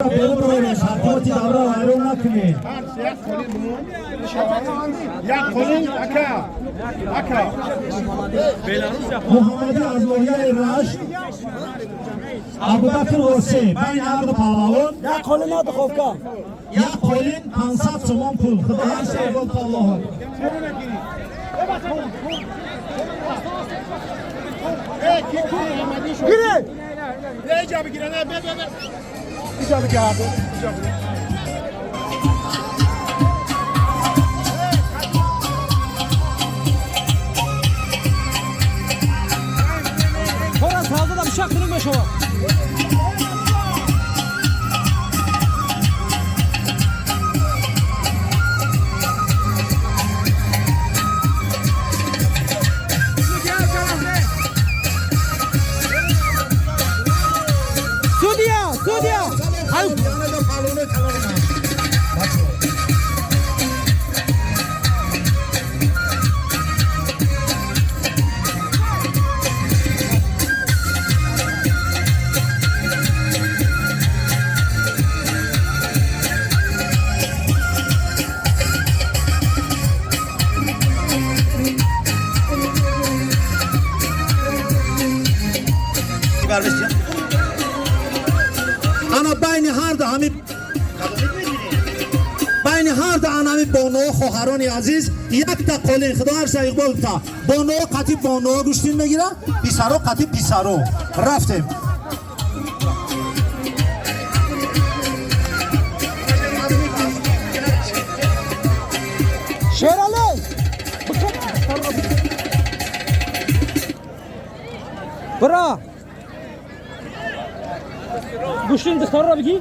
برویم شرطاتی داره وایرون نکنید. محمدی از لوحیه رشت ابوبکر غوثی بین عقد پهلوان یک قولین ها دخوفکا یک قولین 500 سومان پول خدا هر شای گل الله گیره Ne icabı giren abi be. İcabı geldi. İcabı. Sonra sağda da bıçak kırın beş ova. Sudia! Hayır. انا بین هر دو همی بین هر دو انمی بانو خواهران عزیز یک تا قولین خدا هر شای اقبال تا بانو قطی بانو گوشتین میگیره پیسارو قطی پیسارو رفتیم شیرالی برا گوشتین دستار را بگی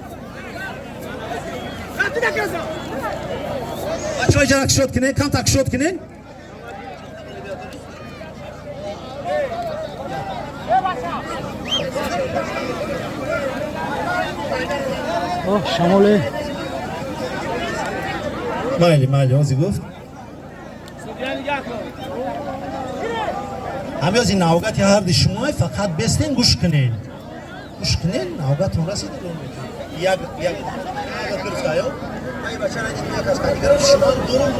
بچه های جرک شد کنین کم تک شد کنین شمالی مایلی آزی گفت همی از این نوگت هر دی شمای فقط بستین گوش کنین نوگت اون رسید یک درست آیا ای بچه را دیدیم یک از کارگران شما دورم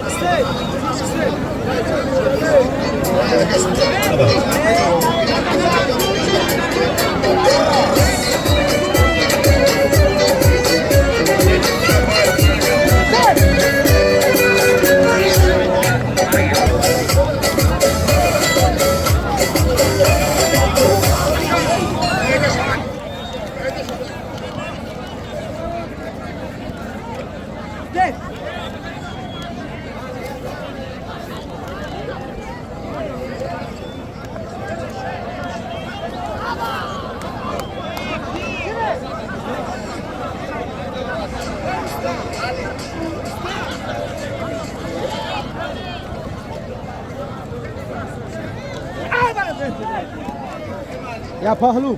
یا پهلو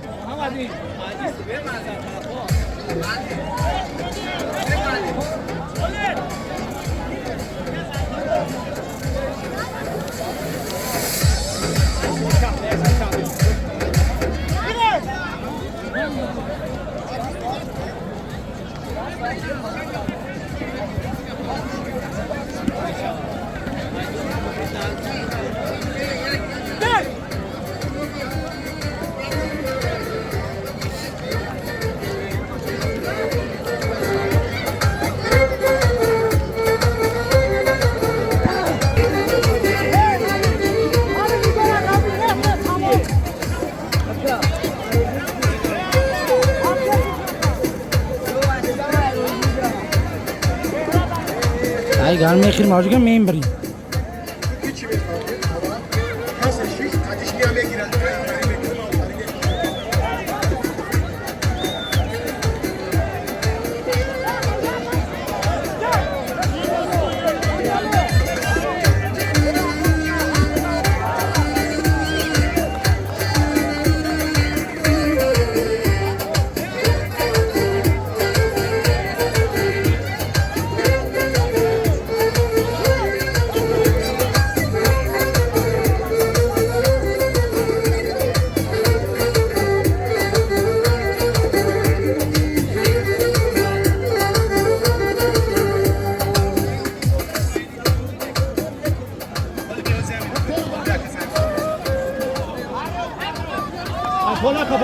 ای گرمی خیلی ماجگه میم بریم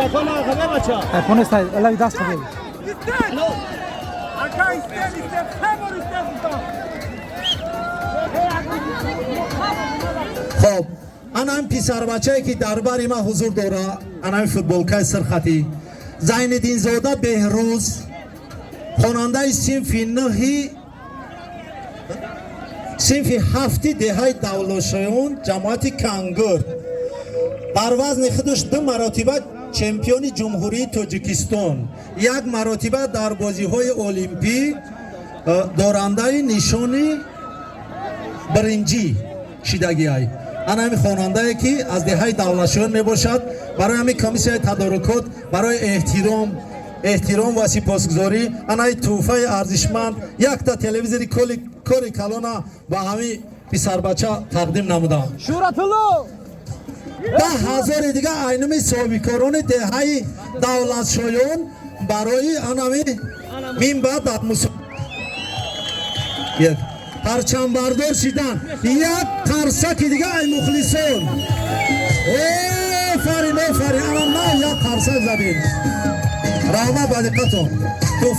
Telefon arkada bachcha. Telefon istedi. Allah bir dast kabul. Alo. Aka ister. Hamur ister sultan. خب انم پسر بچه‌ای که دربار ما حضور داره انم فوتبالکای سرخطی زین‌الدین زاده بهروز خواننده صنف 9 صنف 7 دهه دولتشون جماعت کنگر در وزن خودش 2 مرتبه چمپیون جمهوری تاجیکستان، 1 مرتبه در بازی‌های المپیک دارنده نشان برنجی شدگی ای. آن همی خواننده ای که از دهه دولتشون می باشد. برای همی کمیسیون تدارکات برای احترام و سپاسگزاری آن همی توفه ارزشمند 1 تا تلویزیون کلی کلونا با همی پسر بچه تقدیم نمودم. Şuratulu. 10,000 دیگه اینمی سابقاران دهه دولتشون برای آن همی منبع در یک پرچم بردار شدن 1 ترسک دیگه ای مخلصون آفرین الان نه 1 ترسک زدین رحمت به دقتون